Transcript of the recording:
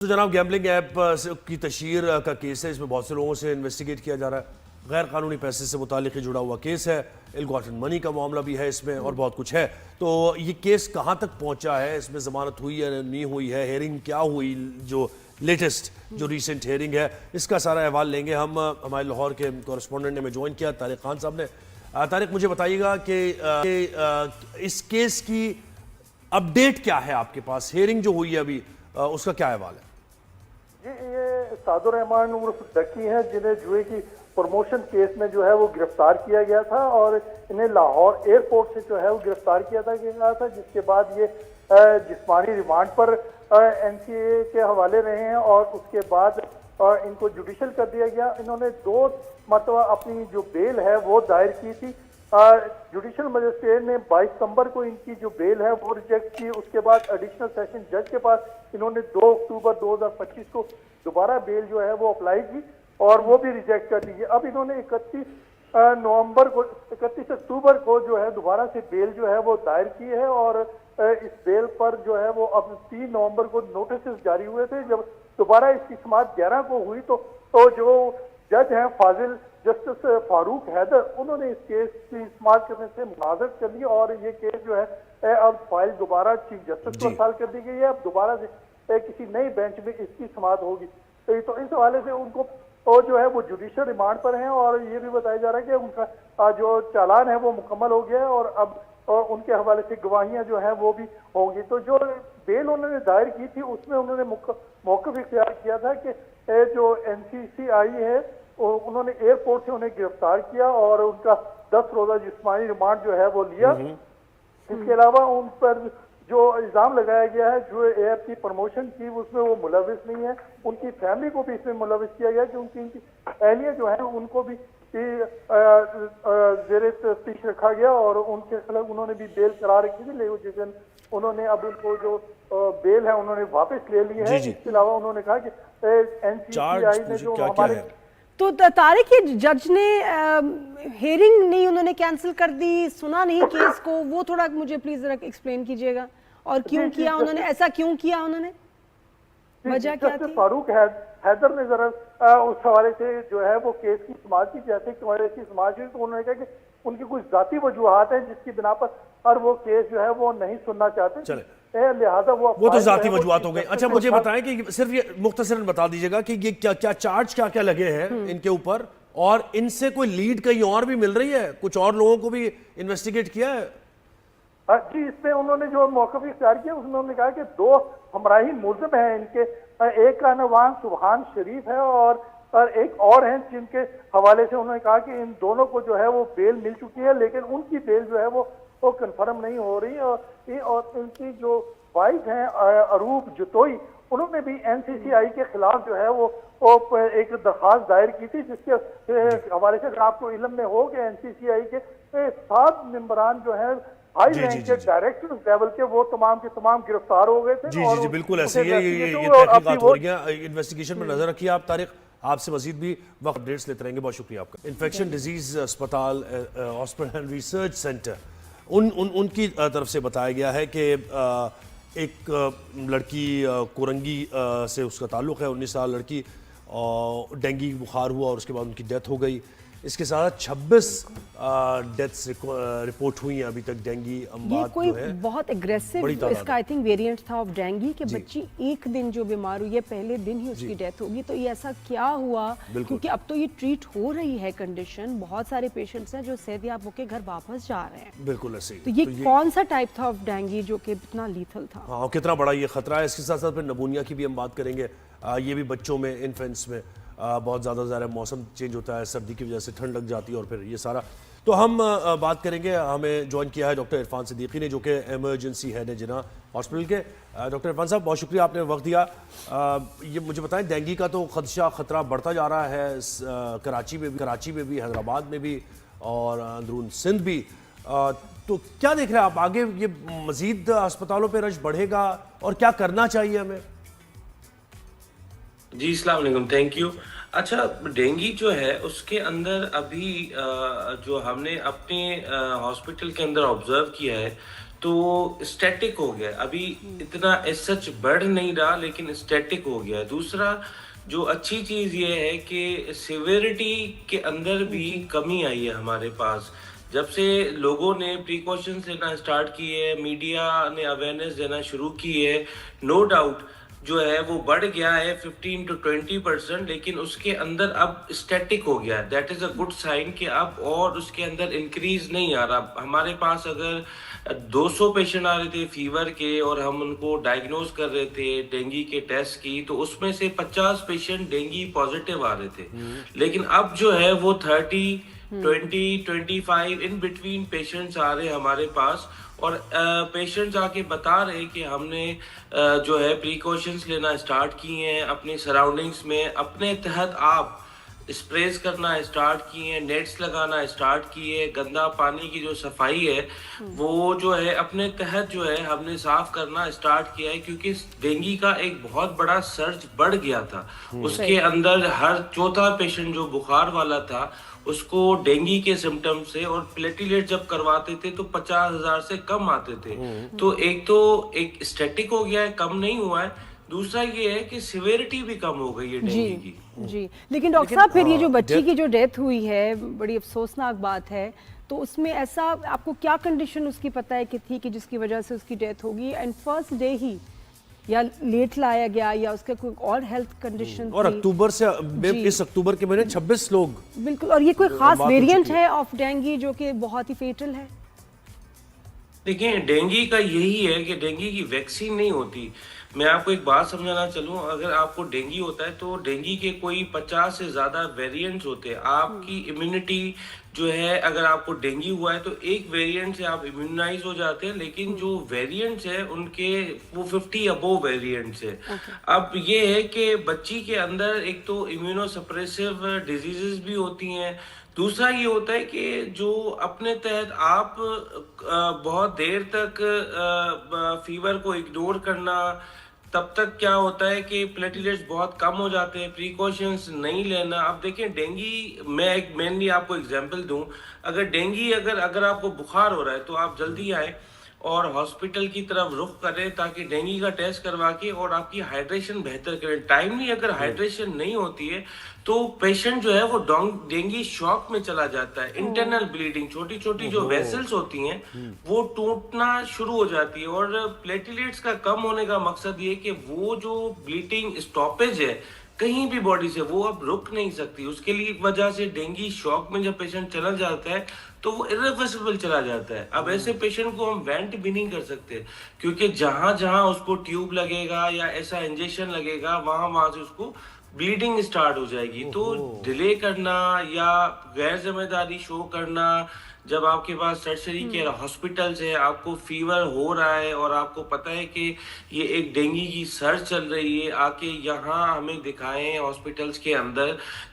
تو جناب gambling app کی تشہیر کا کیس ہے، اس میں بہت سے لوگوں سے انویسٹیگیٹ کیا جا رہا ہے، غیر قانونی پیسے سے متعلق جڑا ہوا کیس ہے، ایل گاٹن منی کا معاملہ بھی ہے اس میں اور بہت کچھ ہے۔ تو یہ کیس کہاں تک پہنچا ہے، اس میں ضمانت ہوئی یا نہیں ہوئی ہے، ہیئرنگ کیا ہوئی، جو لیٹسٹ جو ریسنٹ ہیئرنگ ہے، اس کا سارا احوال لیں گے ہم۔ ہمارے لاہور کے کورسپونڈنٹ نے ہمیں جوائن کیا طارق خان صاحب نے۔ طارق مجھے بتائیے گا کہ اس کیس کی اپڈیٹ کیا ہے آپ کے پاس، ہیئرنگ جو ہوئی ہے ابھی اس کا کیا احوال ہے؟ جی یہ سعد الرحمان عرف ڈکی ہیں جنہیں جوئے کی پروموشن کیس میں جو ہے وہ گرفتار کیا گیا تھا اور انہیں لاہور ایئرپورٹ سے جو ہے وہ گرفتار کیا تھا، جس کے بعد یہ جسمانی ریمانڈ پر این سی اے کے حوالے رہے ہیں اور اس کے بعد ان کو جوڈیشل کر دیا گیا۔ انہوں نے 2 مرتبہ اپنی جو بیل ہے وہ دائر کی تھی، جوڈیشل مجسٹریٹ نے 22 ستمبر کو ان کی جو بیل ہے وہ ریجیکٹ کی۔ اس کے بعد ایڈیشنل سیشن جج کے پاس انہوں نے 2 اکتوبر 2025 کو دوبارہ بیل جو ہے وہ اپلائی کی اور وہ بھی ریجیکٹ کر دی گئی۔ اب انہوں نے 31 اکتوبر کو جو ہے دوبارہ سے بیل جو ہے وہ دائر کی ہے اور اس بیل پر جو ہے وہ اب 3 نومبر کو نوٹسز جاری ہوئے تھے۔ جب دوبارہ اس کی سماعت 11 کو ہوئی تو جو جج ہیں فاضل جسٹس فاروق حیدر، انہوں نے اس کیس کی سماعت کرنے سے مناظرت کر لی اور یہ کیس جو ہے اب فائل دوبارہ چیف جسٹس کو ارسال کر دی گئی ہے۔ اب دوبارہ سے کسی نئی بینچ میں اس کی سماعت ہوگی۔ تو اس حوالے سے ان کو جو ہے وہ جوڈیشل ریمانڈ پر ہیں اور یہ بھی بتایا جا رہا ہے کہ ان کا جو چالان ہے وہ مکمل ہو گیا ہے اور اب ان کے حوالے سے گواہیاں جو ہیں وہ بھی ہوں گی۔ تو جو بیل انہوں نے دائر کی تھی اس میں انہوں نے موقف اختیار کیا تھا کہ جو این سی سی آئی ہے انہوں نے ایئرپورٹ سے انہیں گرفتار کیا اور ان کا 10 روزہ جسمانی ریمانڈ جو ہے وہ لیا۔ اس کے علاوہ ان پر جو الزام لگایا گیا ہے جو ایپ کی پروموشن کی اس میں وہ ملوث نہیں ہے، ان کی فیملی کو بھی اس میں ملوث کیا گیا کیونکہ ان کی اہلیہ جو ہیں ان کو بھی زیر تفتیش رکھا گیا اور ان کے خلاف انہوں نے بھی بیل قرار رکھی تھی، لیکن انہوں نے اب ان کو جو بیل ہے انہوں نے واپس لے لی ہے۔ اس کے علاوہ انہوں نے کہا کہ این سی سی آئی نے جو ہمارے تو طارق یہ جج نے ہیئرنگ نہیں انہوں نے کینسل کر دی، سنا نہیں کیس کو، وہ تھوڑا مجھے پلیز ذرا ایکسپلین کیجئے گا اور کیوں کیا انہوں نے ایسا، کیوں کیا انہوں نے، وجہ کیا تھی؟ فاروق حیدر نے ذرا اس حوالے سے جو ہے وہ کیس کی سماعت کی، جیسے کیس کی سماعت ہوئی تو انہوں نے کہا کہ ان کی کچھ ذاتی وجوہات ہیں جس کی بنا پر اور وہ کیس جو ہے وہ نہیں سننا چاہتے، لہٰذا وہ تو ذاتی وجوہات ہو گئی۔ اچھا مجھے بتائیں کہ صرف یہ مختصراً بتا دیجیے گا کہ یہ کیا چارج کیا لگے ہیں ان کے اوپر اور ان سے کوئی لیڈ کہیں اور بھی مل رہی ہے، کچھ اور لوگوں کو بھی انویسٹیگیٹ کیا ہے؟ جی اس میں انہوں نے جو موقف اختیار کیا اس میں انہوں نے کہا کہ 2 ہمراہی ملزم ہیں ان کے، ایک کا نوان سبحان شریف ہے اور ایک اور ہیں جن کے حوالے سے انہوں نے کہا کہ ان دونوں کو جو ہے وہ بیل مل چکی ہے لیکن ان کی بیل جو ہے وہ کنفرم نہیں ہو رہی اور ان کی جو وائف ہیں عروب جتوئی، انہوں نے بھی این سی سی آئی کے خلاف جو ہے وہ ایک درخواست دائر کی تھی جس کے حوالے سے اگر آپ کو علم میں ہو کہ این سی سی آئی کے 7 ممبران جو ہیں ہائی رینک کے ڈائریکٹر لیول کے وہ تمام کے تمام گرفتار ہو گئے تھے۔ جی بالکل ایسے یہ تحقیقات ہو رہی ہیں، انویسٹیگیشن پر نظر رکھیے آپ۔ طارق آپ سے مزید بھی وقت اپڈیٹس لیتے رہیں گے، بہت شکریہ آپ کا۔ انفیکشن ڈیزیز اسپتال ہاسپٹل اینڈ ریسرچ سینٹر ان کی طرف سے بتایا گیا ہے کہ ایک لڑکی کورنگی سے اس کا تعلق ہے، 19 سال لڑکی، ڈینگی بخار ہوا اور اس کے بعد ان کی ڈیتھ ہو گئی۔ اس کے ساتھ 26 ڈیتھس رپورٹ ہوئی ہیں ابھی تک ڈینگی اموات۔ یہ کوئی بہت اگریسو اس کا آئی تھنک ویریئنٹ تھا آف ڈینگی کہ بچی ایک دن جو بیمار ہوئی ہے پہلے دن ہی اس کی ڈیتھ ہوگی، تو یہ ایسا کیا ہوا؟ کیونکہ اب تو یہ ٹریٹ ہو رہی ہے کنڈیشن، بہت سارے پیشنٹس ہیں جو صحت یاب ہو کے گھر واپس جا رہے ہیں۔ بالکل ایسے تو یہ کون سا ٹائپ تھا آف ڈینگی جو کہ اتنا لیتھل تھا؟ ہاں کتنا بڑا یہ خطرہ ہے۔ اس کے ساتھ ساتھ پھر نمونیا کی بھی ہم بات کریں گے، یہ بھی بچوں میں انفینٹس میں بہت زیادہ ظاہر ہے، موسم چینج ہوتا ہے، سردی کی وجہ سے ٹھنڈ لگ جاتی ہے اور پھر یہ سارا۔ تو ہم بات کریں گے، ہمیں جوائن کیا ہے ڈاکٹر عرفان صدیقی نے جو کہ ایمرجنسی ہیڈ ہے جناح ہاسپٹل کے۔ ڈاکٹر عرفان صاحب بہت شکریہ آپ نے وقت دیا۔ یہ مجھے بتائیں ڈینگی کا تو خطرہ بڑھتا جا رہا ہے کراچی میں بھی، حیدرآباد میں بھی اور اندرون سندھ بھی، تو کیا دیکھ رہے ہیں آپ آگے یہ مزید اسپتالوں پہ رش بڑھے گا اور کیا کرنا چاہیے ہمیں؟ جی السلام علیکم، تھینک یو۔ اچھا ڈینگی جو ہے اس کے اندر ابھی جو ہم نے اپنے ہاسپٹل کے اندر آبزرو کیا ہے تو اسٹیٹک ہو گیا, ابھی اتنا ایس سچ بڑھ نہیں رہا لیکن اسٹیٹک ہو گیا. دوسرا جو اچھی چیز یہ ہے کہ سیویرٹی کے اندر بھی کمی آئی ہے ہمارے پاس. جب سے لوگوں نے پریکاشنز لینا اسٹارٹ کیے, میڈیا نے اویئرنیس دینا شروع کی ہے, نو ڈاؤٹ جو ہے وہ بڑھ گیا ہے 15 to 20%, لیکن اس کے اندر اب اسٹیٹک ہو گیا. That is a good sign کہ اب اور اس کے اندر انکریز نہیں آ رہا. ہمارے پاس اگر 200 پیشنٹ آ رہے تھے فیور کے اور ہم ان کو ڈائگنوز کر رہے تھے ڈینگی کے ٹیسٹ کی, تو اس میں سے 50 پیشنٹ ڈینگی پازیٹیو آ رہے تھے. لیکن اب جو ہے وہ 30, 20, 25 ان بٹوین پیشنٹس آ رہے ہمارے پاس, اور پیشنٹس آ کے بتا رہے کہ ہم نے جو ہے پریکاشنز لینا اسٹارٹ کیے ہیں اپنی سراؤنڈنگس میں, اپنے تحت آپ اسپریز کرنا اسٹارٹ کیے ہیں, نیٹس لگانا اسٹارٹ کیے, گندا پانی کی جو صفائی ہے وہ جو ہے اپنے تحت جو ہے ہم نے صاف کرنا اسٹارٹ کیا ہے, کیونکہ ڈینگی کا ایک بہت بڑا سرج بڑھ گیا تھا. اس کے اندر ہر چوتھا پیشنٹ جو بخار والا تھا اس کو ڈینگی کے سمٹم سے, اور پلیٹیلیٹ جب کرواتے تھے تو 50,000 سے کم آتے تھے. تو ایک اسٹیٹک ہو گیا ہے, کم نہیں ہوا ہے. دوسرا یہ ہے کہ سیویرٹی بھی کم ہو گئی ہے ڈینگی کی. جی لیکن ڈاکٹر صاحب پھر یہ جو بچی کی جو ڈیتھ ہوئی ہے بڑی افسوسناک بات ہے, تو اس میں ایسا آپ کو کیا کنڈیشن اس کی پتہ ہے کہ تھی کہ جس کی وجہ سے اس کی ڈیتھ ہوگی, اینڈ فرسٹ ڈے ہی یا لیٹ لایا گیا یا اس کا کوئی اور ہیلتھ کنڈیشن اور اکتوبر سے اس اکتوبر کے مہینے 26 لوگ بالکل, اور یہ کوئی خاص ویریئنٹ ہے آف ڈینگی جو کہ بہت ہی فیٹل ہے؟ دیکھیں ڈینگی کا یہی ہے کہ ڈینگی کی ویکسین نہیں ہوتی. میں آپ کو ایک بات سمجھانا چلوں, اگر آپ کو ڈینگی ہوتا ہے تو ڈینگی کے کوئی 50 سے زیادہ ویریئنٹس ہوتے ہیں. آپ کی امیونٹی جو ہے, اگر آپ کو ڈینگی ہوا ہے تو ایک ویریئنٹ سے آپ امیونائز ہو جاتے ہیں, لیکن جو ویریئنٹس ہیں ان کے وہ 50 ابو ویریئنٹس ہیں. اب یہ ہے کہ بچی کے اندر ایک تو امیونو سپریسو ڈیزیزز بھی ہوتی ہیں. دوسرا یہ ہوتا ہے کہ جو اپنے تحت آپ بہت دیر تک فیور کو اگنور کرنا, تب تک کیا ہوتا ہے کہ پلیٹیلیٹس بہت کم ہو جاتے ہیں, پریکاشنز نہیں لینا. اب دیکھیں ڈینگی, میں ایک مینلی آپ کو اگزامپل دوں, اگر ڈینگی اگر آپ کو بخار ہو رہا ہے تو آپ جلدی آئیں اور ہاسپٹل کی طرف رخ کریں تاکہ ڈینگی کا ٹیسٹ کروا کے اور آپ کی ہائیڈریشن بہتر کریں. ٹائملی اگر ہائیڈریشن نہیں ہوتی ہے تو پیشنٹ جو ہے وہ ڈینگی شاک میں چلا جاتا ہے. انٹرنل بلیڈنگ, چھوٹی چھوٹی جو ویسلز ہوتی ہیں وہ ٹوٹنا شروع ہو جاتی ہے, اور پلیٹیلیٹس کا کم ہونے کا مقصد یہ کہ وہ جو بلیڈنگ اسٹاپیج ہے کہیں بھی باڈی سے وہ اب رک نہیں سکتی. اس کے لیے وجہ سے ڈینگی شاک میں جب پیشنٹ چلا جاتا ہے تو وہ irreversible چلا جاتا ہے. اب ایسے پیشنٹ کو ہم وینٹ بھی نہیں کر سکتے, کیونکہ جہاں جہاں اس کو ٹیوب لگے گا یا ایسا انجیکشن لگے گا وہاں سے اس کو بلیڈنگ اسٹارٹ ہو جائے گی. تو ڈیلے کرنا یا غیر ذمہ داری شو کرنا, جب آپ کے پاس سرجری کے ہاسپٹلز ہے, آپ کو فیور ہو رہا ہے اور آپ کو پتہ ہے کہ یہ ایک ڈینگی کی سرج چل رہی ہے, آ کے یہاں ہمیں دکھائیں ہاسپٹلز کے اندر,